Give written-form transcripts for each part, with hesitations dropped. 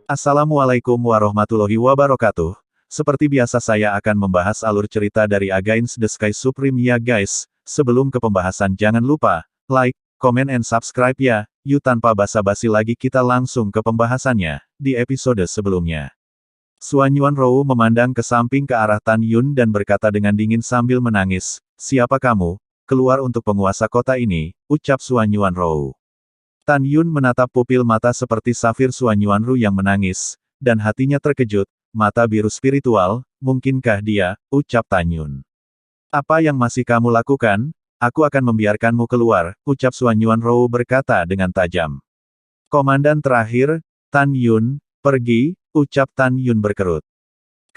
Assalamualaikum warahmatullahi wabarakatuh. Seperti biasa saya akan membahas alur cerita dari Against the Sky Supreme ya guys. Sebelum ke pembahasan jangan lupa, like, comment and subscribe ya. Yuk tanpa basa-basi lagi kita langsung ke pembahasannya. Di episode sebelumnya, Xuan Yuanrou memandang ke samping ke arah Tan Yun dan berkata dengan dingin sambil menangis, "Siapa kamu? Keluar untuk penguasa kota ini," ucap Xuan Yuanrou. Tan Yun menatap pupil mata seperti safir Xuan Yuanrou yang menangis, dan hatinya terkejut, mata biru spiritual, mungkinkah dia, ucap Tan Yun. "Apa yang masih kamu lakukan? Aku akan membiarkanmu keluar," ucap Xuan Yuanrou berkata dengan tajam. "Komandan terakhir, Tan Yun, pergi," ucap Tan Yun berkerut.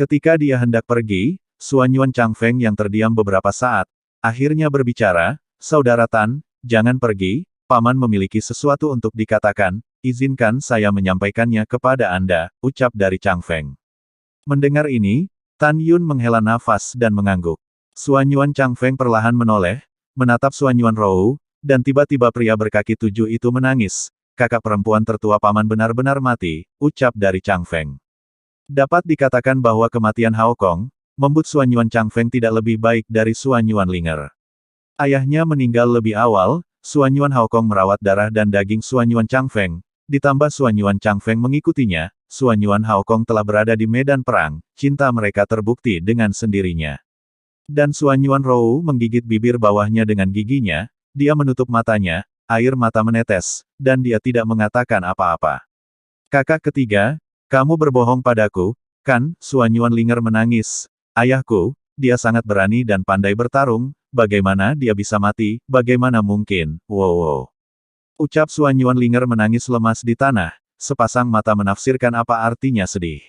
Ketika dia hendak pergi, Xuan Yuan Changfeng yang terdiam beberapa saat, akhirnya berbicara, "Saudara Tan, jangan pergi. Paman memiliki sesuatu untuk dikatakan, izinkan saya menyampaikannya kepada Anda," ucap dari Changfeng. Mendengar ini, Tan Yun menghela nafas dan mengangguk. Xuan Yuan Changfeng perlahan menoleh, menatap Xuan Yuanrou, dan tiba-tiba pria berkaki 7 itu menangis. "Kakak perempuan tertua paman benar-benar mati," ucap dari Changfeng. Dapat dikatakan bahwa kematian Hao Kong, membuat Xuan Yuan Changfeng tidak lebih baik dari Xuan Yuan Linger. Ayahnya meninggal lebih awal, Xuan Yuan Hao Kong merawat darah dan daging Xuan Yuan Changfeng, ditambah Xuan Yuan Changfeng mengikutinya, Xuan Yuan Hao Kong telah berada di medan perang, cinta mereka terbukti dengan sendirinya. Dan Xuan Yuanrou menggigit bibir bawahnya dengan giginya, dia menutup matanya, air mata menetes, dan dia tidak mengatakan apa-apa. "Kakak ketiga, kamu berbohong padaku, kan?" Xuan Yuan Linger menangis. "Ayahku, dia sangat berani dan pandai bertarung. Bagaimana dia bisa mati, bagaimana mungkin, wow. Ucap Xuan Yuan Linger menangis lemas di tanah, sepasang mata menafsirkan apa artinya sedih.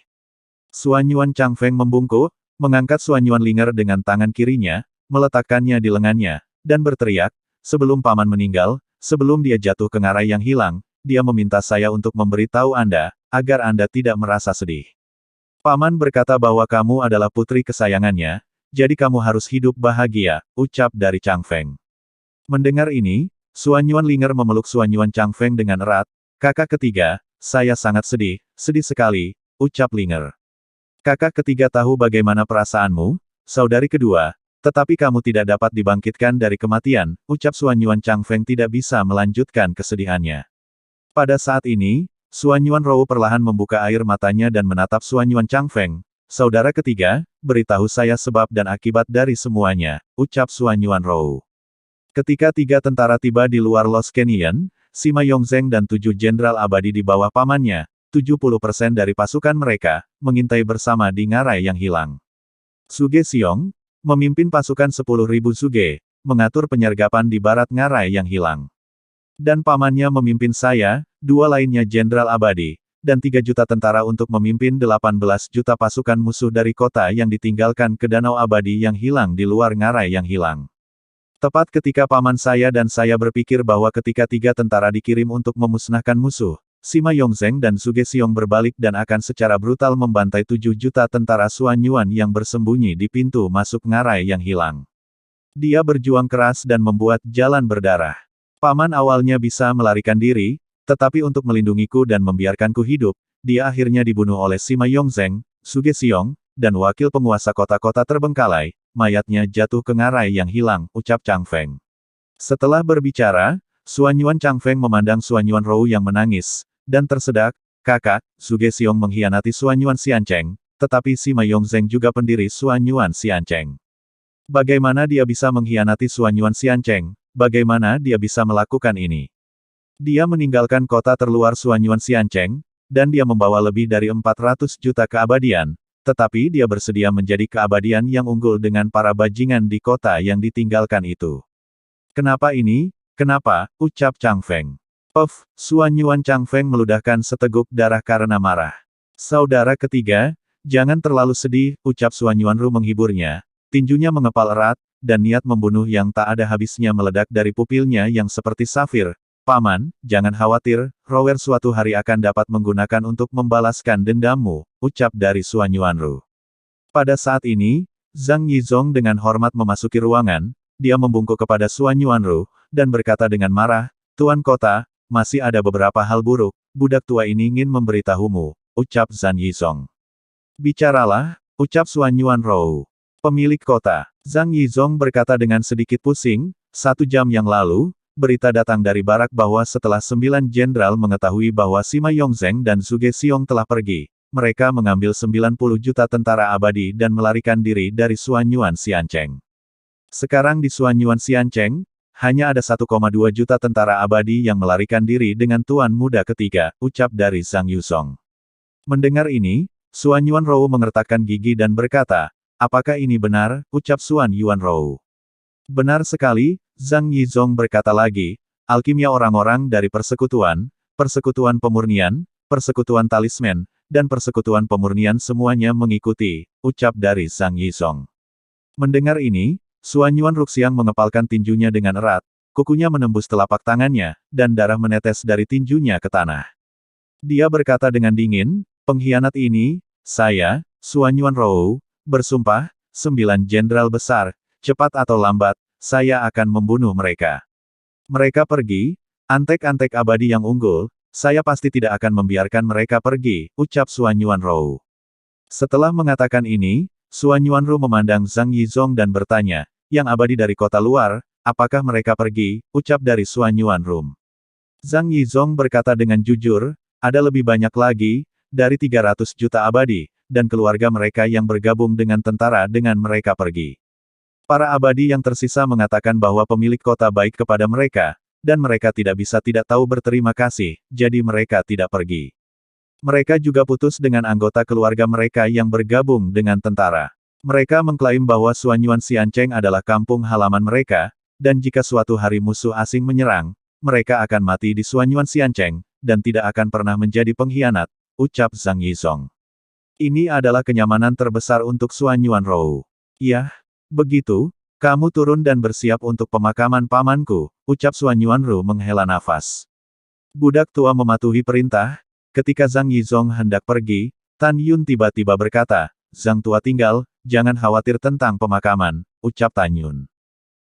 Xuan Yuan Changfeng membungkuk, mengangkat Xuan Yuan Linger dengan tangan kirinya, meletakkannya di lengannya, dan berteriak, "Sebelum paman meninggal, sebelum dia jatuh ke ngarai yang hilang, dia meminta saya untuk memberitahu Anda, agar Anda tidak merasa sedih. Paman berkata bahwa kamu adalah putri kesayangannya, jadi kamu harus hidup bahagia," ucap dari Changfeng. Mendengar ini, Xuan Yuan Linger memeluk Xuan Yuan Changfeng dengan erat. "Kakak ketiga, saya sangat sedih, sedih sekali," ucap Linger. "Kakak ketiga tahu bagaimana perasaanmu, saudari kedua, tetapi kamu tidak dapat dibangkitkan dari kematian," ucap Xuan Yuan Changfeng tidak bisa melanjutkan kesedihannya. Pada saat ini, Xuan Yuanrou perlahan membuka air matanya dan menatap Xuan Yuan Changfeng. "Saudara ketiga, beritahu saya sebab dan akibat dari semuanya," ucap Xuan Yuanrou. Ketika 3 tentara tiba di luar Lost Canyon, Sima Yongzheng dan 7 jenderal abadi di bawah pamannya, 70% dari pasukan mereka, mengintai bersama di ngarai yang hilang. Suge Xiong, memimpin pasukan 10.000 Suge, mengatur penyergapan di barat ngarai yang hilang. Dan pamannya memimpin saya, 2 lainnya jenderal abadi, dan 3 juta tentara untuk memimpin 18 juta pasukan musuh dari kota yang ditinggalkan ke danau abadi yang hilang di luar ngarai yang hilang. Tepat ketika paman saya dan saya berpikir bahwa ketika 3 tentara dikirim untuk memusnahkan musuh, Sima Yongzheng dan Suge Xiong berbalik dan akan secara brutal membantai 7 juta tentara Xuan Yuan yang bersembunyi di pintu masuk ngarai yang hilang. Dia berjuang keras dan membuat jalan berdarah. Paman awalnya bisa melarikan diri, tetapi untuk melindungiku dan membiarkanku hidup, dia akhirnya dibunuh oleh Sima Yongzheng, Suge Xiong, dan wakil penguasa kota-kota terbengkalai, mayatnya jatuh ke ngarai yang hilang, ucap Changfeng. Setelah berbicara, Xuan Yuan Changfeng memandang Xuan Yuanrou yang menangis, dan tersedak, "Kakak, Suge Xiong mengkhianati Xuan Yuan Xiancheng, tetapi Sima Yongzheng juga pendiri Xuan Yuan Xiancheng. Bagaimana dia bisa mengkhianati Xuan Yuan Xiancheng? Bagaimana dia bisa melakukan ini? Dia meninggalkan kota terluar Xuan Yuan Xiancheng, dan dia membawa lebih dari 400 juta keabadian, tetapi dia bersedia menjadi keabadian yang unggul dengan para bajingan di kota yang ditinggalkan itu. Kenapa ini? Kenapa?" ucap Changfeng. "Of," Xuan Yuan Changfeng meludahkan seteguk darah karena marah. "Saudara ketiga, jangan terlalu sedih," ucap Xuan Yuanrou menghiburnya. Tinjunya mengepal erat, dan niat membunuh yang tak ada habisnya meledak dari pupilnya yang seperti safir. "Paman, jangan khawatir, Rower suatu hari akan dapat menggunakan untuk membalaskan dendammu," ucap dari Xuan Yuanrou. Pada saat ini, Zhang Yizong dengan hormat memasuki ruangan, dia membungkuk kepada Xuan Yuanrou, dan berkata dengan marah, "Tuan kota, masih ada beberapa hal buruk, budak tua ini ingin memberitahumu," ucap Zhang Yizong. Bicaralah, ucap Xuan Yuanrou. Pemilik kota. Zhang Yizong berkata dengan sedikit pusing, 1 jam yang lalu, berita datang dari barak bahwa setelah 9 jenderal mengetahui bahwa Sima Yongzheng dan Zhuge Xiong telah pergi, mereka mengambil 90 juta tentara abadi dan melarikan diri dari Suanyuan Xiancheng. Sekarang di Suanyuan Xiancheng, hanya ada 1,2 juta tentara abadi yang melarikan diri dengan Tuan Muda Ketiga, ucap dari Zhang Yuzong. Mendengar ini, Xuan Yuanrou mengertakkan gigi dan berkata, apakah ini benar, ucap Xuan Yuanrou. Benar sekali, Zhang Yizong berkata lagi, alkimia orang-orang dari persekutuan, persekutuan pemurnian, persekutuan talisman, dan persekutuan pemurnian semuanya mengikuti, ucap dari Zhang Yizong. Mendengar ini, Xuan Yuan Ruxiang mengepalkan tinjunya dengan erat, kukunya menembus telapak tangannya, dan darah menetes dari tinjunya ke tanah. Dia berkata dengan dingin, pengkhianat ini, saya, Xuan Yuanrou, bersumpah, 9 jenderal besar, cepat atau lambat, saya akan membunuh mereka. Mereka pergi, antek-antek abadi yang unggul, saya pasti tidak akan membiarkan mereka pergi, ucap Xuan Yuanrou. Setelah mengatakan ini, Xuan Yuanrou memandang Zhang Yizong dan bertanya, yang abadi dari kota luar, apakah mereka pergi, ucap dari Xuan Yuanrou. Zhang Yizong berkata dengan jujur, ada lebih banyak lagi, dari 300 juta abadi, dan keluarga mereka yang bergabung dengan tentara dengan mereka pergi. Para abadi yang tersisa mengatakan bahwa pemilik kota baik kepada mereka, dan mereka tidak bisa tidak tahu berterima kasih, jadi mereka tidak pergi. Mereka juga putus dengan anggota keluarga mereka yang bergabung dengan tentara. Mereka mengklaim bahwa Suanyuan Xiancheng adalah kampung halaman mereka, dan jika suatu hari musuh asing menyerang, mereka akan mati di Suanyuan Xiancheng, dan tidak akan pernah menjadi pengkhianat, ucap Zhang Yizong. Ini adalah kenyamanan terbesar untuk Xuan Yuanrou. Yah, begitu, kamu turun dan bersiap untuk pemakaman pamanku, ucap Xuan Yuanrou menghela nafas. Budak tua mematuhi perintah. Ketika Zhang Yizong hendak pergi, Tan Yun tiba-tiba berkata, Zhang tua tinggal, jangan khawatir tentang pemakaman, ucap Tan Yun.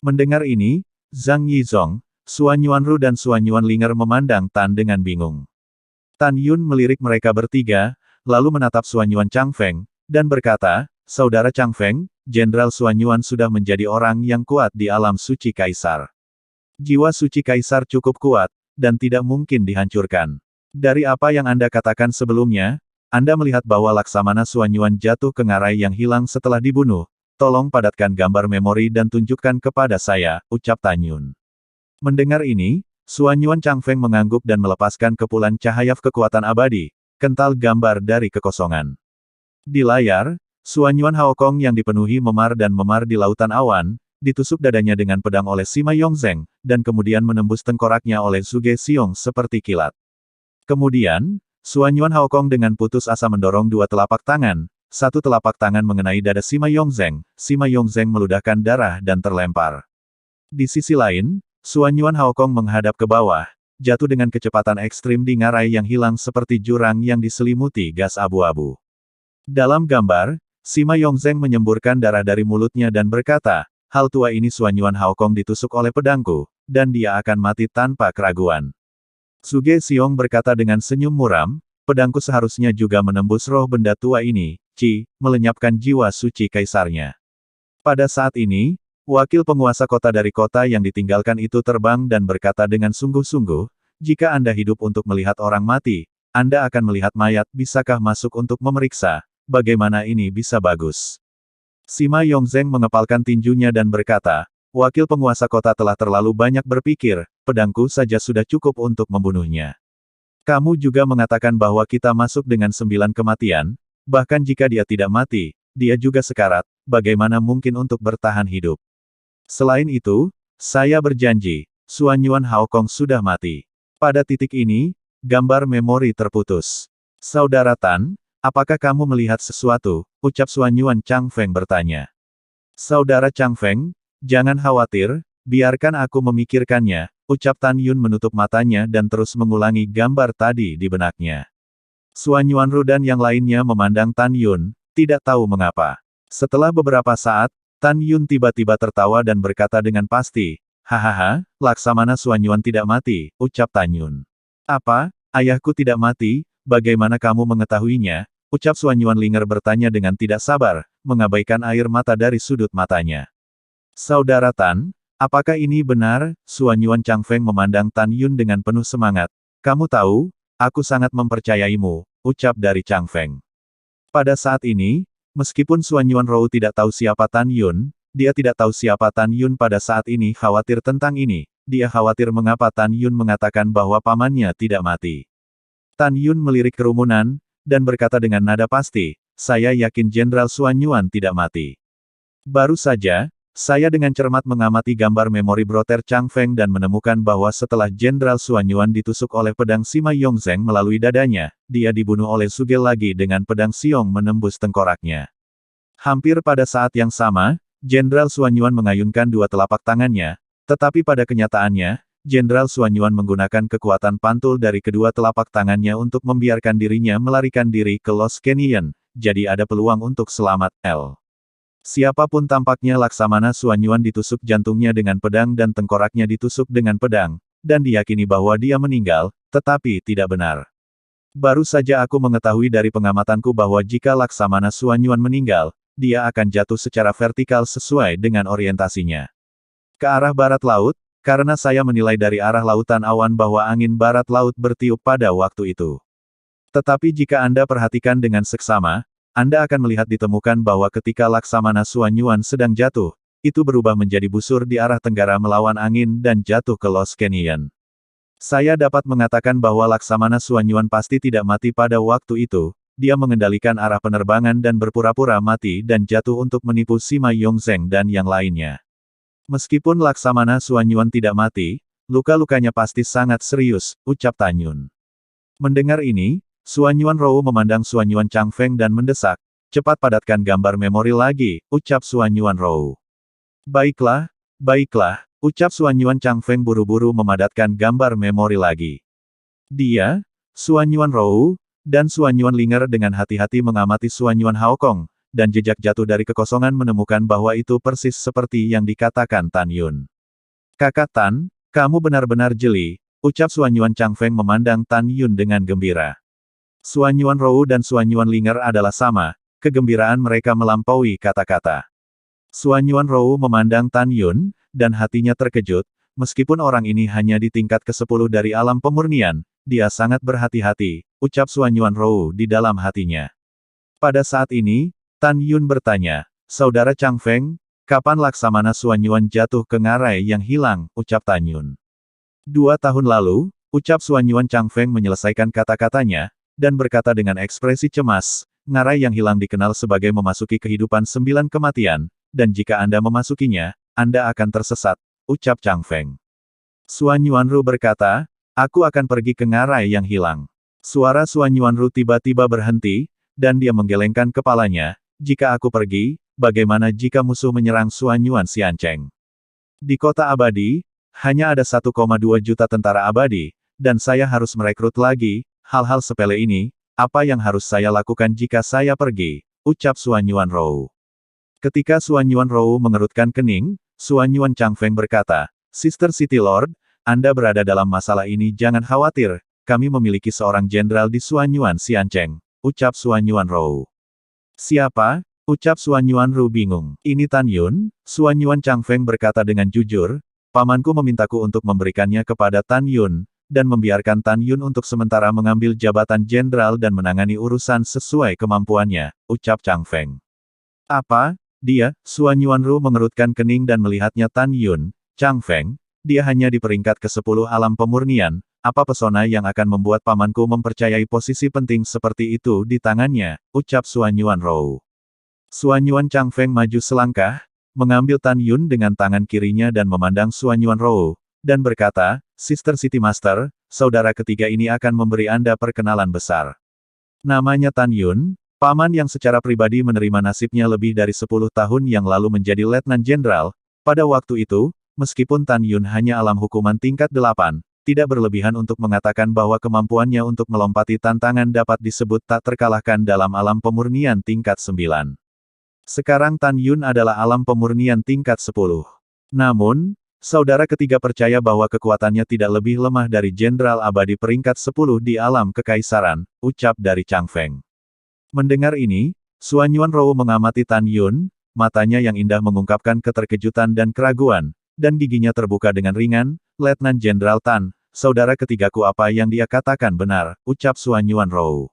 Mendengar ini, Zhang Yizong, Xuan Yuanrou dan Xuan Yuanlinger memandang Tan dengan bingung. Tan Yun melirik mereka bertiga, lalu menatap Xuan Yuan Changfeng, dan berkata, Saudara Changfeng, Jenderal Xuan Yuan sudah menjadi orang yang kuat di alam suci Kaisar. Jiwa suci Kaisar cukup kuat, dan tidak mungkin dihancurkan. Dari apa yang Anda katakan sebelumnya, Anda melihat bahwa Laksamana Xuan Yuan jatuh ke ngarai yang hilang setelah dibunuh. Tolong padatkan gambar memori dan tunjukkan kepada saya, ucap Tan Yun. Mendengar ini, Xuan Yuan Changfeng mengangguk dan melepaskan kepulan cahaya kekuatan abadi, kental gambar dari kekosongan. Di layar, Xuan Yuan Haokong yang dipenuhi memar dan memar di lautan awan, ditusuk dadanya dengan pedang oleh Sima Yongzheng, dan kemudian menembus tengkoraknya oleh Zhuge Xiong seperti kilat. Kemudian, Xuan Yuan Haokong dengan putus asa mendorong 2 telapak tangan, 1 telapak tangan mengenai dada Sima Yongzheng meludahkan darah dan terlempar. Di sisi lain, Xuan Yuan Haokong menghadap ke bawah, jatuh dengan kecepatan ekstrim di ngarai yang hilang seperti jurang yang diselimuti gas abu-abu. Dalam gambar, Sima Yongzheng menyemburkan darah dari mulutnya dan berkata, hal tua ini Xuan Yuan Haokong ditusuk oleh pedangku, dan dia akan mati tanpa keraguan. Zhuge Xiong berkata dengan senyum muram, pedangku seharusnya juga menembus roh benda tua ini, melenyapkan jiwa suci kaisarnya. Pada saat ini, wakil penguasa kota dari kota yang ditinggalkan itu terbang dan berkata dengan sungguh-sungguh, jika Anda hidup untuk melihat orang mati, Anda akan melihat mayat, bisakah masuk untuk memeriksa, bagaimana ini bisa bagus? Sima Yongzheng mengepalkan tinjunya dan berkata, wakil penguasa kota telah terlalu banyak berpikir, pedangku saja sudah cukup untuk membunuhnya. Kamu juga mengatakan bahwa kita masuk dengan 9 kematian, bahkan jika dia tidak mati, dia juga sekarat, bagaimana mungkin untuk bertahan hidup? Selain itu, saya berjanji, Xuan Yuan Haokong sudah mati. Pada titik ini, gambar memori terputus. Saudara Tan, apakah kamu melihat sesuatu? Ucap Xuan Yuan Changfeng bertanya. Saudara Changfeng, jangan khawatir, biarkan aku memikirkannya, ucap Tan Yun menutup matanya dan terus mengulangi gambar tadi di benaknya. Xuan Yuanru dan yang lainnya memandang Tan Yun, tidak tahu mengapa. Setelah beberapa saat, Tan Yun tiba-tiba tertawa dan berkata dengan pasti, hahaha, Laksamana Xuan Yuan tidak mati, ucap Tan Yun. Apa, ayahku tidak mati? bagaimana kamu mengetahuinya? Ucap Suan Yuanlinger bertanya dengan tidak sabar, mengabaikan air mata dari sudut matanya. Saudara Tan, apakah ini benar? Suan Yuan Changfeng memandang Tan Yun dengan penuh semangat. Kamu tahu, aku sangat mempercayaimu, ucap dari Changfeng. Pada saat ini, meskipun Suan Yuanrou tidak tahu siapa Tan Yun, dia tidak tahu siapa Tan Yun pada saat ini khawatir tentang ini. Dia khawatir mengapa Tan Yun mengatakan bahwa pamannya tidak mati. Tan Yun melirik kerumunan, dan berkata dengan nada pasti, saya yakin Jenderal Suan Yuan tidak mati. Baru saja, saya dengan cermat mengamati gambar memori broter Changfeng dan menemukan bahwa setelah Jenderal Suan Yuan ditusuk oleh pedang Sima Yongzheng melalui dadanya, dia dibunuh oleh Sugel lagi dengan pedang Siong menembus tengkoraknya. Hampir pada saat yang sama, Jenderal Suan Yuan mengayunkan dua telapak tangannya, tetapi pada kenyataannya, Jenderal Suan Yuan menggunakan kekuatan pantul dari kedua telapak tangannya untuk membiarkan dirinya melarikan diri ke Lost Canyon, jadi ada peluang untuk selamat. Siapapun tampaknya Laksamana Suan Yuan ditusuk jantungnya dengan pedang dan tengkoraknya ditusuk dengan pedang, dan diyakini bahwa dia meninggal, tetapi tidak benar. Baru saja aku mengetahui dari pengamatanku bahwa jika Laksamana Suan Yuan meninggal, dia akan jatuh secara vertikal sesuai dengan orientasinya. Ke arah barat laut, karena saya menilai dari arah lautan awan bahwa angin barat laut bertiup pada waktu itu. Tetapi jika Anda perhatikan dengan seksama, Anda akan melihat ditemukan bahwa ketika Laksamana Suan Yuan sedang jatuh, itu berubah menjadi busur di arah tenggara melawan angin dan jatuh ke Lost Canyon. Saya dapat mengatakan bahwa Laksamana Suan Yuan pasti tidak mati pada waktu itu, dia mengendalikan arah penerbangan dan berpura-pura mati dan jatuh untuk menipu Sima Yongzheng dan yang lainnya. Meskipun Laksamana Suan Yuan tidak mati, luka-lukanya pasti sangat serius, ucap Tan Yun. Mendengar ini, Suan Yuanrou memandang Suan Yuan Changfeng dan mendesak, cepat padatkan gambar memori lagi, ucap Suan Yuanrou. Baiklah, baiklah, ucap Suan Yuan Changfeng buru-buru memadatkan gambar memori lagi. Dia, Suan Yuanrou, dan Suan Yuanlinger dengan hati-hati mengamati Suan Yuan Haokong, dan jejak jatuh dari kekosongan menemukan bahwa itu persis seperti yang dikatakan Tan Yun. Kakak Tan, kamu benar-benar jeli, ucap Suan Yuan Changfeng memandang Tan Yun dengan gembira. Suan Yuanrou dan Suan Yuanlinger adalah sama, kegembiraan mereka melampaui kata-kata. Suan Yuanrou memandang Tan Yun, dan hatinya terkejut, meskipun orang ini hanya di tingkat ke-10 dari alam pemurnian, dia sangat berhati-hati, ucap Suan Yuanrou di dalam hatinya. Pada saat ini, Tan Yun bertanya, Saudara Changfeng, kapan Laksamana Suan Yuan jatuh ke ngarai yang hilang, ucap Tan Yun. 2 tahun lalu, ucap Suan Yuan Changfeng menyelesaikan kata-katanya, dan berkata dengan ekspresi cemas, ngarai yang hilang dikenal sebagai memasuki kehidupan 9 kematian, dan jika Anda memasukinya, Anda akan tersesat, ucap Changfeng. Suan Yuanru berkata, aku akan pergi ke ngarai yang hilang. Suara Suan Yuanru tiba-tiba berhenti, dan dia menggelengkan kepalanya, jika aku pergi, bagaimana jika musuh menyerang Suan Yuan Xiancheng? Di kota abadi, hanya ada 1,2 juta tentara abadi, dan saya harus merekrut lagi. Hal-hal sepele ini, apa yang harus saya lakukan jika saya pergi, ucap Suan Yuanrou. Ketika Suan Yuanrou mengerutkan kening, Suan Yuan Changfeng berkata, Sister City Lord, Anda berada dalam masalah ini jangan khawatir, kami memiliki seorang jenderal di Suan Yuan Xiancheng, ucap Suan Yuanrou. Siapa? Ucap Suan Yuanrou bingung. Ini Tan Yun, Suan Yuan Changfeng berkata dengan jujur, pamanku memintaku untuk memberikannya kepada Tan Yun, dan membiarkan Tan Yun untuk sementara mengambil jabatan jenderal dan menangani urusan sesuai kemampuannya, ucap Changfeng. Apa? Dia, Suan Yuanru mengerutkan kening dan melihatnya Tan Yun, Changfeng, dia hanya di peringkat ke-10 alam pemurnian, apa pesona yang akan membuat pamanku mempercayai posisi penting seperti itu di tangannya, ucap Suan Yuanrou. Suan Yuan Changfeng maju selangkah, mengambil Tan Yun dengan tangan kirinya dan memandang Suan Yuanrou, dan berkata, Sister City Master, saudara ketiga ini akan memberi Anda perkenalan besar. Namanya Tan Yun, paman yang secara pribadi menerima nasibnya lebih dari 10 tahun yang lalu menjadi Letnan Jenderal. Pada waktu itu, meskipun Tan Yun hanya alam hukuman tingkat 8, tidak berlebihan untuk mengatakan bahwa kemampuannya untuk melompati tantangan dapat disebut tak terkalahkan dalam alam pemurnian tingkat 9. Sekarang Tan Yun adalah alam pemurnian tingkat 10. Namun, Saudara ketiga percaya bahwa kekuatannya tidak lebih lemah dari Jenderal Abadi peringkat 10 di alam kekaisaran, ucap dari Chang Feng. Mendengar ini, Xuanyuan Rou mengamati Tan Yun, matanya yang indah mengungkapkan keterkejutan dan keraguan, dan giginya terbuka dengan ringan. Letnan Jenderal Tan, saudara ketigaku, apa yang dia katakan benar, ucap Xuanyuan Rou.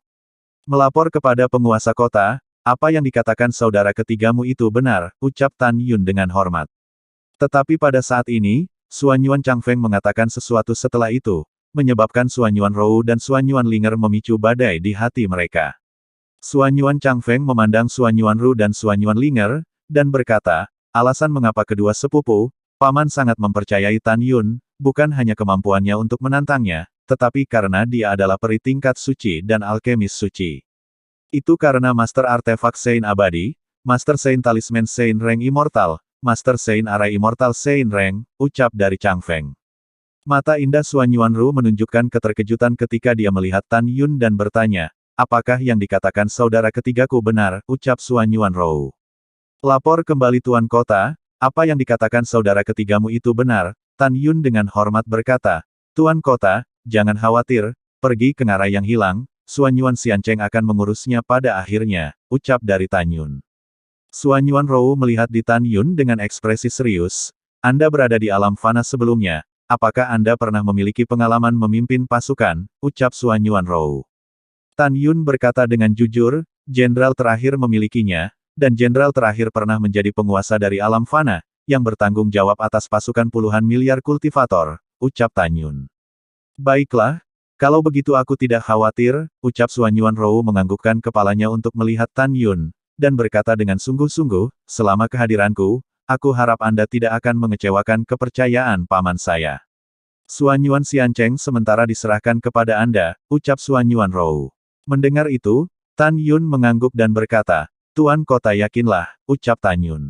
Melapor kepada penguasa kota, apa yang dikatakan saudara ketigamu itu benar, ucap Tan Yun dengan hormat. Tetapi pada saat ini, Xuanyuan Chang Feng mengatakan sesuatu setelah itu, menyebabkan Xuanyuan Rou dan Xuanyuan Linger memicu badai di hati mereka. Xuanyuan Chang Feng memandang Xuanyuan Rou dan Xuanyuan Linger, dan berkata, alasan mengapa kedua sepupu, paman sangat mempercayai Tan Yun, bukan hanya kemampuannya untuk menantangnya, tetapi karena dia adalah peri tingkat suci dan alkemis suci. Itu karena Master Artefak Sein Abadi, Master Sein Talisman Sein Reng Immortal, Master Sein Arai Immortal Sein Reng, ucap dari Chang Feng. Mata indah Xuanyuan Rou menunjukkan keterkejutan ketika dia melihat Tan Yun dan bertanya, apakah yang dikatakan saudara ketigaku benar, ucap Xuanyuan Rou. Lapor kembali Tuan Kota, apa yang dikatakan saudara ketigamu itu benar, Tan Yun dengan hormat berkata, Tuan Kota, jangan khawatir, pergi ke ngarai yang hilang, Xuanyuan Xiancheng akan mengurusnya pada akhirnya, ucap dari Tan Yun. Xuanyuan Rou melihat di Tan Yun dengan ekspresi serius. Anda berada di alam fana sebelumnya. Apakah Anda pernah memiliki pengalaman memimpin pasukan? Ucap Xuanyuan Rou. Tan Yun berkata dengan jujur, jenderal terakhir memilikinya, dan jenderal terakhir pernah menjadi penguasa dari alam fana, yang bertanggung jawab atas pasukan puluhan miliar kultivator, ucap Tan Yun. Baiklah, kalau begitu aku tidak khawatir, ucap Xuanyuan Rou menganggukkan kepalanya untuk melihat Tan Yun, dan berkata dengan sungguh-sungguh, selama kehadiranku, aku harap Anda tidak akan mengecewakan kepercayaan paman saya. Xuanyuan Xiancheng sementara diserahkan kepada Anda, ucap Xuanyuan Rou. Mendengar itu, Tan Yun mengangguk dan berkata, Tuan Kota yakinlah, ucap Tan Yun.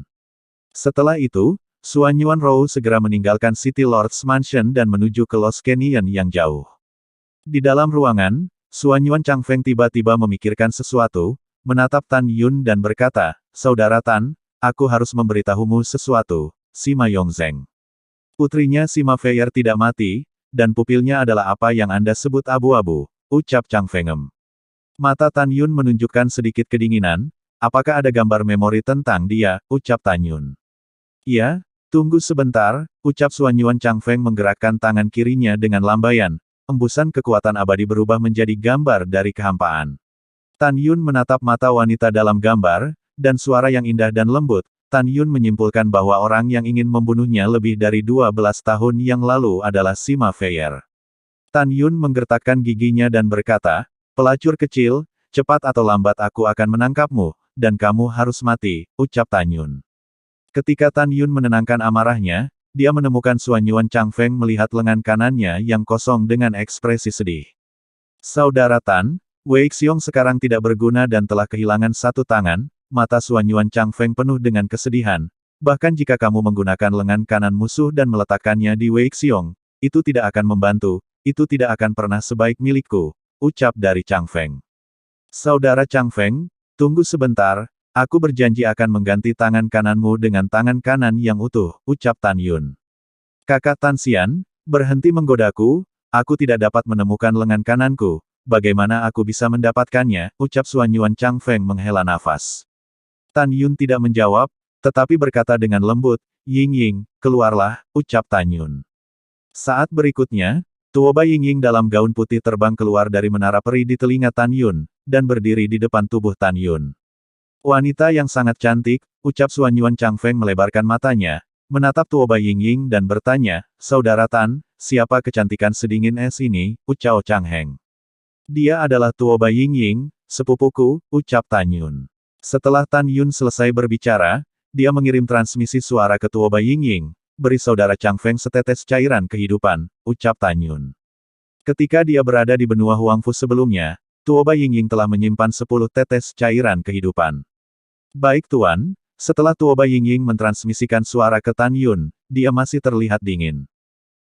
Setelah itu, Xuanyuan Rou segera meninggalkan City Lord's Mansion dan menuju ke Lost Canyon yang jauh. Di dalam ruangan, Xuanyuan Chang Feng tiba-tiba memikirkan sesuatu, menatap Tan Yun dan berkata, Saudara Tan, aku harus memberitahumu sesuatu, Sima Yongzheng. Putrinya Sima Feier tidak mati, dan pupilnya adalah apa yang Anda sebut abu-abu, ucap Chang Fengem. Mata Tan Yun menunjukkan sedikit kedinginan, apakah ada gambar memori tentang dia, ucap Tan Yun. Iya, tunggu sebentar, ucap Xuanyuan Chang Feng menggerakkan tangan kirinya dengan lambaian, embusan kekuatan abadi berubah menjadi gambar dari kehampaan. Tan Yun menatap mata wanita dalam gambar, dan suara yang indah dan lembut. Tan Yun menyimpulkan bahwa orang yang ingin membunuhnya lebih dari 12 tahun yang lalu adalah Sima Feier. Tan Yun menggertakkan giginya dan berkata, pelacur kecil, cepat atau lambat aku akan menangkapmu, dan kamu harus mati, ucap Tan Yun. Ketika Tan Yun menenangkan amarahnya, dia menemukan Xuanyuan Chang Feng melihat lengan kanannya yang kosong dengan ekspresi sedih. Saudara Tan, Wei Xiong sekarang tidak berguna dan telah kehilangan satu tangan, mata Xuanyuan Chang Feng penuh dengan kesedihan. Bahkan jika kamu menggunakan lengan kanan musuh dan meletakkannya di Wei Xiong, itu tidak akan membantu, itu tidak akan pernah sebaik milikku, ucap dari Chang Feng. Saudara Chang Feng, tunggu sebentar, aku berjanji akan mengganti tangan kananmu dengan tangan kanan yang utuh, ucap Tan Yun. Kakak Tan Xian, berhenti menggodaku, aku tidak dapat menemukan lengan kananku. Bagaimana aku bisa mendapatkannya, ucap Xuanyuan Chang Feng menghela nafas. Tan Yun tidak menjawab, tetapi berkata dengan lembut, Ying Ying, keluarlah, ucap Tan Yun. Saat berikutnya, Tuoba Ying Ying dalam gaun putih terbang keluar dari menara peri di telinga Tan Yun, dan berdiri di depan tubuh Tan Yun. Wanita yang sangat cantik, ucap Xuanyuan Chang Feng melebarkan matanya, menatap Tuoba Ying Ying dan bertanya, Saudara Tan, siapa kecantikan sedingin es ini, ucap Chang Heng. Dia adalah Tuoba Ying Ying, sepupuku, ucap Tan Yun. Setelah Tan Yun selesai berbicara, dia mengirim transmisi suara ke Tuoba Ying Ying, beri saudara Chang Feng setetes cairan kehidupan, ucap Tan Yun. Ketika dia berada di benua Huangfu sebelumnya, Tuoba Ying Ying telah menyimpan 10 tetes cairan kehidupan. Baik Tuan, setelah Tuoba Ying Ying mentransmisikan suara ke Tan Yun, dia masih terlihat dingin.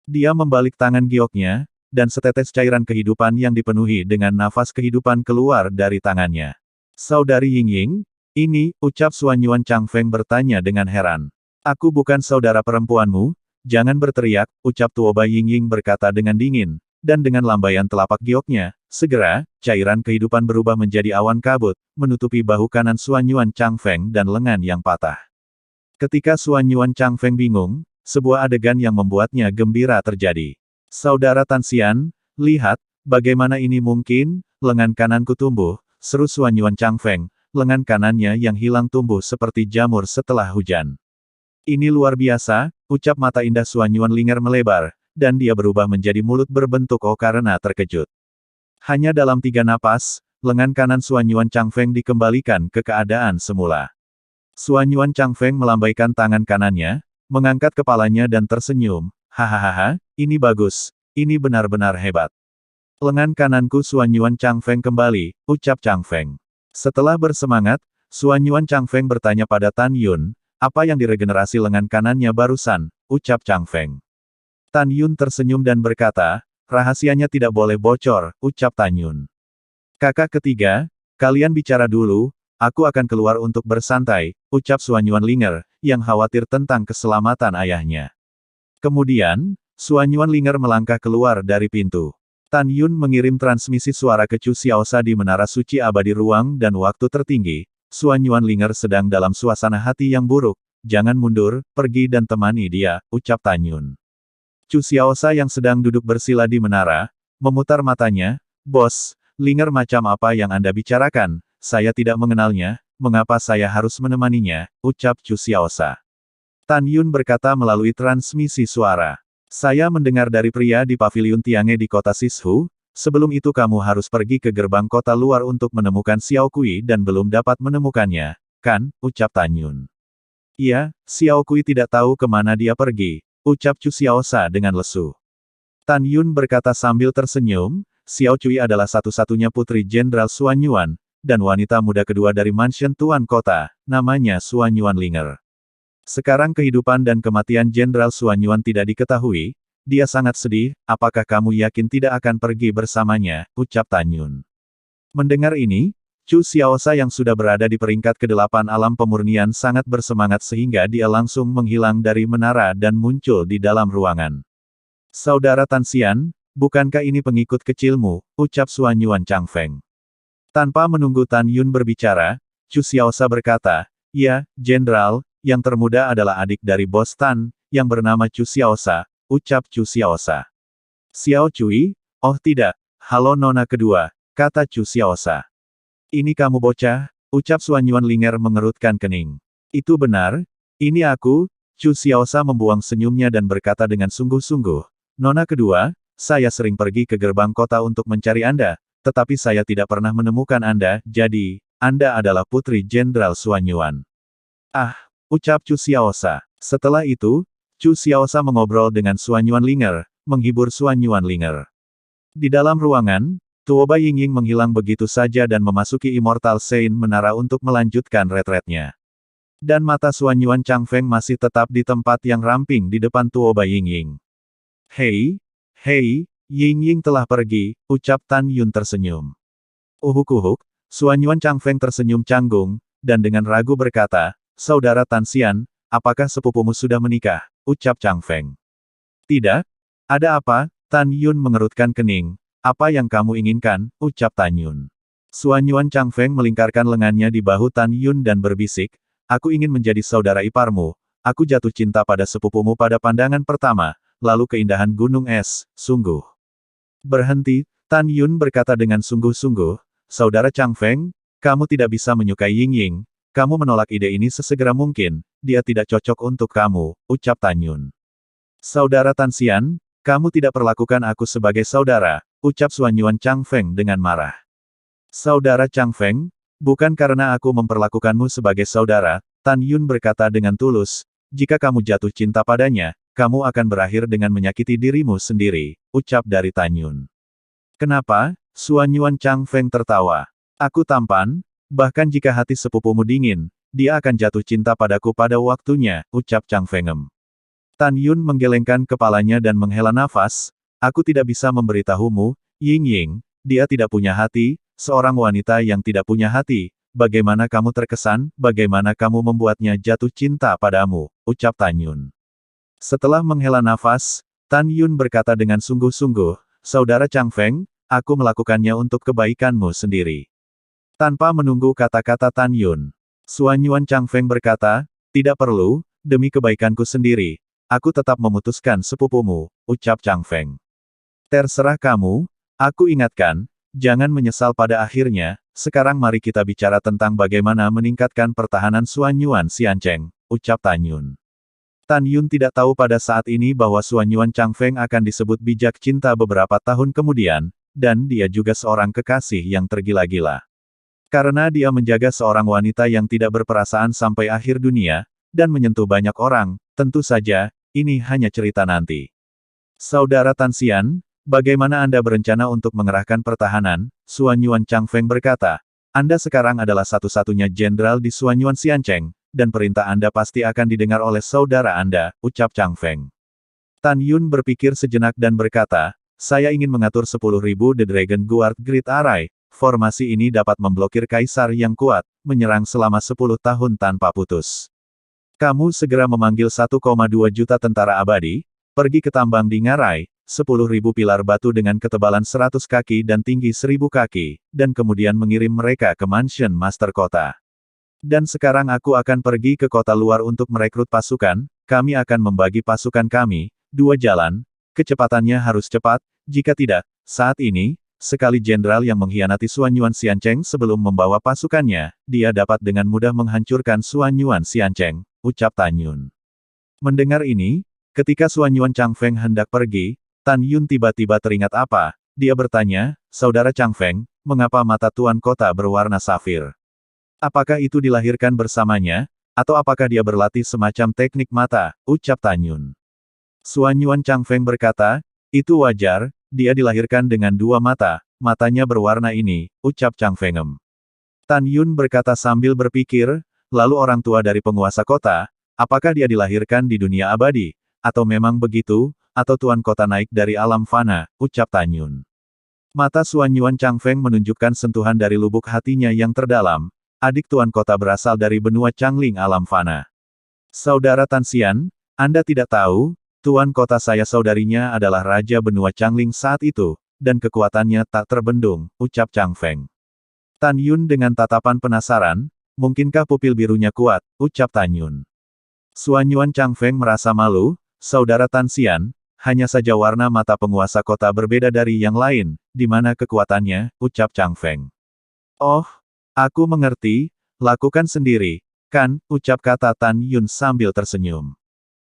Dia membalik tangan gioknya, dan setetes cairan kehidupan yang dipenuhi dengan nafas kehidupan keluar dari tangannya. Saudari Ying Ying, ini, ucap Xuanyuan Chang Feng bertanya dengan heran. Aku bukan saudara perempuanmu, Jangan berteriak, ucap Tuoba Yingying berkata dengan dingin, dan dengan lambaian telapak gioknya, segera, cairan kehidupan berubah menjadi awan kabut, menutupi bahu kanan Xuan Yuan Changfeng dan lengan yang patah. Ketika Xuan Yuan Changfeng bingung, sebuah adegan yang membuatnya gembira terjadi. Saudara Tanxian, lihat, bagaimana ini mungkin, lengan kananku tumbuh, seru Xuan Yuan Changfeng, lengan kanannya yang hilang tumbuh seperti jamur setelah hujan. Ini luar biasa, ucap mata indah Xuan Yuan Linger melebar, dan dia berubah menjadi mulut berbentuk O karena terkejut. Hanya dalam 3 napas, lengan kanan Xuan Yuan Changfeng dikembalikan ke keadaan semula. Xuan Yuan Changfeng melambaikan tangan kanannya, mengangkat kepalanya dan tersenyum, hahaha, ini bagus, ini benar-benar hebat. Lengan kananku Xuan Yuan Changfeng kembali, ucap Changfeng. Setelah bersemangat, Xuan Yuan Changfeng bertanya pada Tan Yun, apa yang diregenerasi lengan kanannya barusan, ucap Changfeng. Tan Yun tersenyum dan berkata, rahasianya tidak boleh bocor, ucap Tan Yun. Kakak ketiga, kalian bicara dulu, aku akan keluar untuk bersantai, ucap Xuan Yuan Linger, yang khawatir tentang keselamatan ayahnya. Kemudian, Xuan Yuan Linger melangkah keluar dari pintu. Tan Yun mengirim transmisi suara ke Chu Xiaosa di Menara Suci Abadi Ruang dan Waktu Tertinggi. Xuan Yuan Linger sedang dalam suasana hati yang buruk. Jangan mundur, pergi dan temani dia, ucap Tan Yun. Chu Xiaosa yang sedang duduk bersila di menara, memutar matanya, Bos, Linger macam apa yang Anda bicarakan? Saya tidak mengenalnya, mengapa saya harus menemaninya, ucap Chu Xiaosa. Tan Yun berkata melalui transmisi suara. Saya mendengar dari pria di paviliun Tiange di kota Sishu, sebelum itu kamu harus pergi ke gerbang kota luar untuk menemukan Xiao Kui dan belum dapat menemukannya, kan, ucap Tan Yun. Iya, Xiao Kui tidak tahu kemana dia pergi, ucap Chu Xiaosa dengan lesu. Tan Yun berkata sambil tersenyum, Xiao Kui adalah satu-satunya putri Jenderal Xuan Yuan, dan wanita muda kedua dari mansion Tuan Kota, namanya Xuan Yuan Linger. Sekarang kehidupan dan kematian Jenderal Xuan Yuan tidak diketahui, dia sangat sedih, apakah kamu yakin tidak akan pergi bersamanya, ucap Tan Yun. Mendengar ini, Chu Xiaosa yang sudah berada di peringkat ke-8 alam pemurnian sangat bersemangat sehingga dia langsung menghilang dari menara dan muncul di dalam ruangan. Saudara Tanxian, bukankah ini pengikut kecilmu, ucap Xuan Yuan Changfeng. Tanpa menunggu Tan Yun berbicara, Chu Xiaosa berkata, ya, Jenderal, yang termuda adalah adik dari Bos Tan, yang bernama Chu Xiaosa, ucap Chu Xiaosa. Xiao Cui, oh tidak, halo nona kedua, kata Chu Xiaosa. Ini kamu bocah, ucap Xuan Yuan Linger mengerutkan kening. Itu benar, ini aku, Chu Xiaosa membuang senyumnya dan berkata dengan sungguh-sungguh, nona kedua, saya sering pergi ke gerbang kota untuk mencari Anda, tetapi saya tidak pernah menemukan Anda, jadi, Anda adalah putri Jenderal Xuan Yuan. Ah, ucap Chu Xiaosa. Setelah itu, Chu Xiaosa mengobrol dengan Xuan Yuan Linger, menghibur Xuan Yuan Linger. Di dalam ruangan, Tuoba Yingying menghilang begitu saja dan memasuki Immortal Sein Menara untuk melanjutkan retretnya. Dan mata Xuan Yuan Changfeng masih tetap di tempat yang ramping di depan Tuoba Yingying. Hei, Yingying telah pergi, ucap Tan Yun tersenyum. Uhuk-uhuk, Xuan Yuan Changfeng tersenyum canggung, dan dengan ragu berkata, Saudara Tanxian, apakah sepupumu sudah menikah? Ucap Changfeng. Tidak. Ada apa? Tan Yun mengerutkan kening. Apa yang kamu inginkan? Ucap Tan Yun. Xuan Yuan Changfeng melingkarkan lengannya di bahu Tan Yun dan berbisik, aku ingin menjadi saudara iparmu. Aku jatuh cinta pada sepupumu pada pandangan pertama, lalu keindahan gunung es, sungguh. Berhenti, Tan Yun berkata dengan sungguh-sungguh, Saudara Changfeng, kamu tidak bisa menyukai Yingying. Kamu menolak ide ini sesegera mungkin, dia tidak cocok untuk kamu, ucap Tan Yun. Saudara Tanxian, kamu tidak perlakukan aku sebagai saudara, ucap Xuan Yuan Changfeng dengan marah. Saudara Changfeng, bukan karena aku memperlakukanmu sebagai saudara, Tan Yun berkata dengan tulus, jika kamu jatuh cinta padanya, kamu akan berakhir dengan menyakiti dirimu sendiri, ucap dari Tan Yun. Kenapa? Xuan Yuan Changfeng tertawa. Aku tampan, bahkan jika hati sepupumu dingin, dia akan jatuh cinta padaku pada waktunya, ucap Changfeng. Tan Yun menggelengkan kepalanya dan menghela nafas, aku tidak bisa memberitahumu, Yingying, dia tidak punya hati, seorang wanita yang tidak punya hati, bagaimana kamu terkesan, bagaimana kamu membuatnya jatuh cinta padamu, ucap Tan Yun. Setelah menghela nafas, Tan Yun berkata dengan sungguh-sungguh, "Saudara Chang Feng, aku melakukannya untuk kebaikanmu sendiri." Tanpa menunggu kata-kata Tan Yun, Suanyuan Chang Feng berkata, "Tidak perlu, demi kebaikanku sendiri, aku tetap memutuskan sepupumu," ucap Chang Feng. "Terserah kamu, aku ingatkan, jangan menyesal pada akhirnya, sekarang mari kita bicara tentang bagaimana meningkatkan pertahanan Suanyuan Xiancheng," ucap Tan Yun. Tan Yun tidak tahu pada saat ini bahwa Suanyuan Chang Feng akan disebut bijak cinta beberapa tahun kemudian, dan dia juga seorang kekasih yang tergila-gila. Karena dia menjaga seorang wanita yang tidak berperasaan sampai akhir dunia, dan menyentuh banyak orang, tentu saja, ini hanya cerita nanti. Saudara Tan Xian, bagaimana Anda berencana untuk mengerahkan pertahanan? Suanyuan Chang Feng berkata, "Anda sekarang adalah satu-satunya jenderal di Suanyuan Xiancheng, dan perintah Anda pasti akan didengar oleh saudara Anda," ucap Chang Feng. Tan Yun berpikir sejenak dan berkata, "Saya ingin mengatur 10.000 The Dragon Guard Great Array. Formasi ini dapat memblokir kaisar yang kuat, menyerang selama 10 tahun tanpa putus. Kamu segera memanggil 1,2 juta tentara abadi, pergi ke tambang di Ngarai, 10.000 pilar batu dengan ketebalan 100 kaki dan tinggi 1.000 kaki, dan kemudian mengirim mereka ke Mansion Master Kota. Dan sekarang aku akan pergi ke kota luar untuk merekrut pasukan, kami akan membagi pasukan kami, 2 jalan, kecepatannya harus cepat, jika tidak, saat ini, sekali jenderal yang mengkhianati Suanyuan Xiancheng sebelum membawa pasukannya, dia dapat dengan mudah menghancurkan Suanyuan Xiancheng," ucap Tan Yun. Mendengar ini, ketika Suanyuan Chang Feng hendak pergi, Tan Yun tiba-tiba teringat apa, dia bertanya, "Saudara Chang Feng, mengapa mata Tuan Kota berwarna safir? Apakah itu dilahirkan bersamanya, atau apakah dia berlatih semacam teknik mata?" ucap Tan Yun. Suanyuan Chang Feng berkata, "Itu wajar, dia dilahirkan dengan 2 mata, matanya berwarna ini," ucap Chang Fengem. Tan Yun berkata sambil berpikir, "Lalu orang tua dari penguasa kota, apakah dia dilahirkan di dunia abadi, atau memang begitu, atau Tuan Kota naik dari alam fana," ucap Tan Yun. Mata Suanyuan Chang Feng menunjukkan sentuhan dari lubuk hatinya yang terdalam. Adik Tuan Kota berasal dari benua Changling alam fana. Saudara Tan Xian, Anda tidak tahu, Tuan Kota saya saudarinya adalah Raja Benua Changling saat itu, dan kekuatannya tak terbendung, ucap Chang Feng. Tan Yun dengan tatapan penasaran, "Mungkinkah pupil birunya kuat?" ucap Tan Yun. Suanyuan Chang Feng merasa malu, "Saudara Tan Xian, hanya saja warna mata penguasa kota berbeda dari yang lain, di mana kekuatannya?" ucap Chang Feng. "Oh, aku mengerti, lakukan sendiri, kan?" ucap kata Tan Yun sambil tersenyum.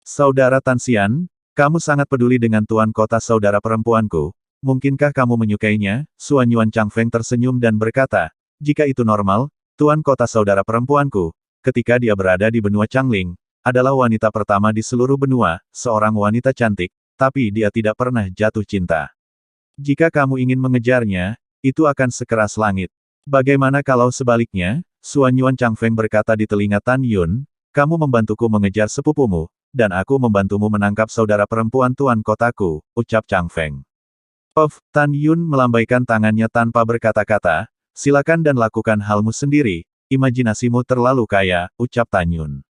"Saudara Tan Xian, kamu sangat peduli dengan Tuan Kota saudara perempuanku, mungkinkah kamu menyukainya?" Suanyuan Chang Feng tersenyum dan berkata, "Jika itu normal, Tuan Kota saudara perempuanku, ketika dia berada di benua Changling, adalah wanita pertama di seluruh benua, seorang wanita cantik, tapi dia tidak pernah jatuh cinta. Jika kamu ingin mengejarnya, itu akan sekeras langit. Bagaimana kalau sebaliknya?" Suanyuan Chang Feng berkata di telinga Tan Yun, "Kamu membantuku mengejar sepupumu, dan aku membantumu menangkap saudara perempuan Tuan Kotaku," ucap Chang Feng. Tan Yun melambaikan tangannya tanpa berkata-kata, "Silakan dan lakukan halmu sendiri, imajinasimu terlalu kaya," ucap Tan Yun.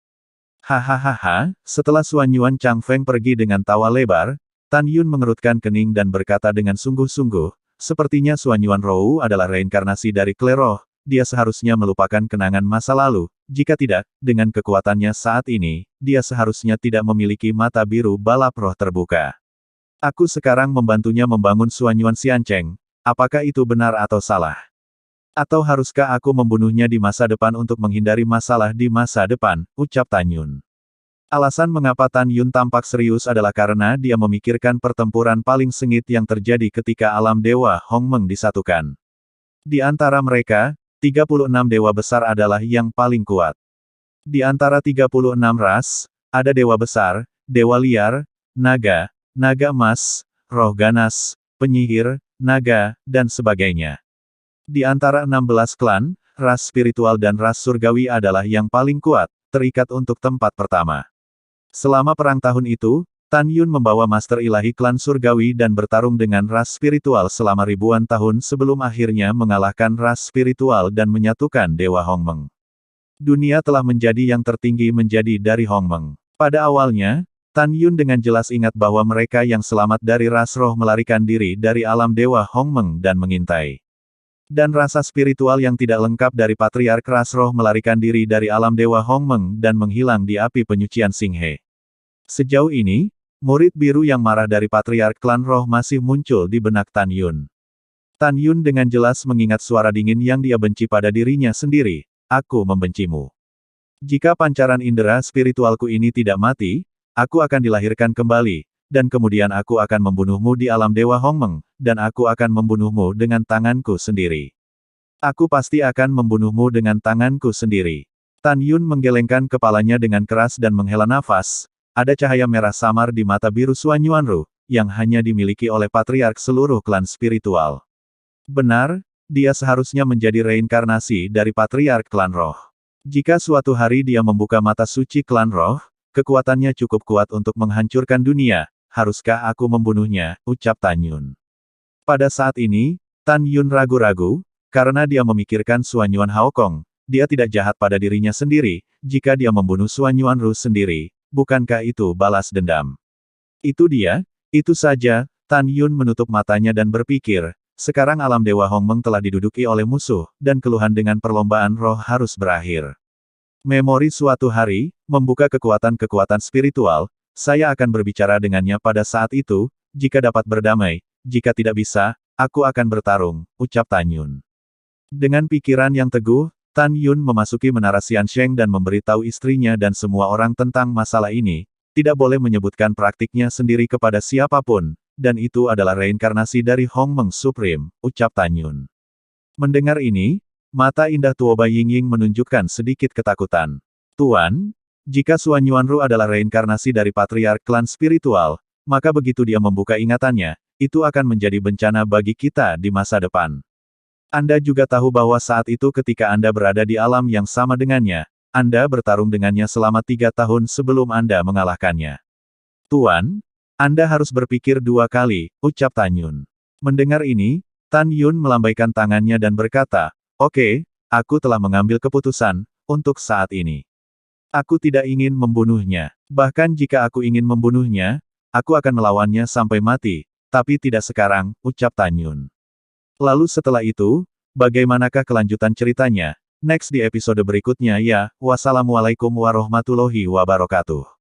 Hahaha, setelah Suanyuan Chang Feng pergi dengan tawa lebar, Tan Yun mengerutkan kening dan berkata dengan sungguh-sungguh, "Sepertinya Suanyuan Rou adalah reinkarnasi dari Kleroh, dia seharusnya melupakan kenangan masa lalu, jika tidak, dengan kekuatannya saat ini, dia seharusnya tidak memiliki mata biru balap roh terbuka. Aku sekarang membantunya membangun Suanyuan Xiancheng, apakah itu benar atau salah? Atau haruskah aku membunuhnya di masa depan untuk menghindari masalah di masa depan?" ucap Tan Yun. Alasan mengapa Tan Yun tampak serius adalah karena dia memikirkan pertempuran paling sengit yang terjadi ketika alam dewa Hongmeng disatukan. Di antara mereka, 36 dewa besar adalah yang paling kuat. Di antara 36 ras, ada dewa besar, dewa liar, naga, naga emas, roh ganas, penyihir, naga, dan sebagainya. Di antara 16 klan, ras spiritual dan ras surgawi adalah yang paling kuat, terikat untuk tempat pertama. Selama perang tahun itu, Tan Yun membawa Master Ilahi klan surgawi dan bertarung dengan ras spiritual selama ribuan tahun sebelum akhirnya mengalahkan ras spiritual dan menyatukan Dewa Hongmeng. Dunia telah menjadi yang tertinggi menjadi dari Hongmeng. Pada awalnya, Tan Yun dengan jelas ingat bahwa mereka yang selamat dari ras roh melarikan diri dari alam Dewa Hongmeng dan mengintai. Dan rasa spiritual yang tidak lengkap dari Patriark ras roh melarikan diri dari alam Dewa Hongmeng dan menghilang di api penyucian Xinghe. Sejauh ini, murid biru yang marah dari Patriark klan roh masih muncul di benak Tan Yun. Tan Yun dengan jelas mengingat suara dingin yang dia benci pada dirinya sendiri. Aku membencimu. Jika pancaran indera spiritualku ini tidak mati, aku akan dilahirkan kembali, dan kemudian aku akan membunuhmu di alam Dewa Hongmeng, dan aku akan membunuhmu dengan tanganku sendiri. Aku pasti akan membunuhmu dengan tanganku sendiri. Tan Yun menggelengkan kepalanya dengan keras dan menghela nafas. Ada cahaya merah samar di mata biru Suan Yuanru, yang hanya dimiliki oleh patriark seluruh klan spiritual. Benar, dia seharusnya menjadi reinkarnasi dari patriark klan roh. Jika suatu hari dia membuka mata suci klan roh, kekuatannya cukup kuat untuk menghancurkan dunia. Haruskah aku membunuhnya, ucap Tan Yun. Pada saat ini, Tan Yun ragu-ragu, karena dia memikirkan Suan Yuan Haokong. Dia tidak jahat pada dirinya sendiri, jika dia membunuh Suan Yuanru sendiri, bukankah itu balas dendam? Itu dia, itu saja. Tan Yun menutup matanya dan berpikir, sekarang alam Dewa Hongmeng telah diduduki oleh musuh, dan keluhan dengan perlombaan roh harus berakhir. Memori suatu hari, membuka kekuatan-kekuatan spiritual, saya akan berbicara dengannya pada saat itu, jika dapat berdamai, jika tidak bisa, aku akan bertarung, ucap Tan Yun. Dengan pikiran yang teguh, Tan Yun memasuki menara Xiansheng dan memberitahu istrinya dan semua orang tentang masalah ini, tidak boleh menyebutkan praktiknya sendiri kepada siapapun, dan itu adalah reinkarnasi dari Hongmeng Supreme, ucap Tan Yun. Mendengar ini, mata indah Tuoba Yingying menunjukkan sedikit ketakutan. Tuan, jika Suan Yuanru adalah reinkarnasi dari patriark klan spiritual, maka begitu dia membuka ingatannya, itu akan menjadi bencana bagi kita di masa depan. Anda juga tahu bahwa saat itu ketika Anda berada di alam yang sama dengannya, Anda bertarung dengannya selama 3 tahun sebelum Anda mengalahkannya. Tuan, Anda harus berpikir 2 kali, ucap Tan Yun. Mendengar ini, Tan Yun melambaikan tangannya dan berkata, oke, aku telah mengambil keputusan, untuk saat ini. Aku tidak ingin membunuhnya. Bahkan jika aku ingin membunuhnya, aku akan melawannya sampai mati, tapi tidak sekarang, ucap Tan Yun. Lalu setelah itu, bagaimanakah kelanjutan ceritanya? Next di episode berikutnya ya, wassalamualaikum warahmatullahi wabarakatuh.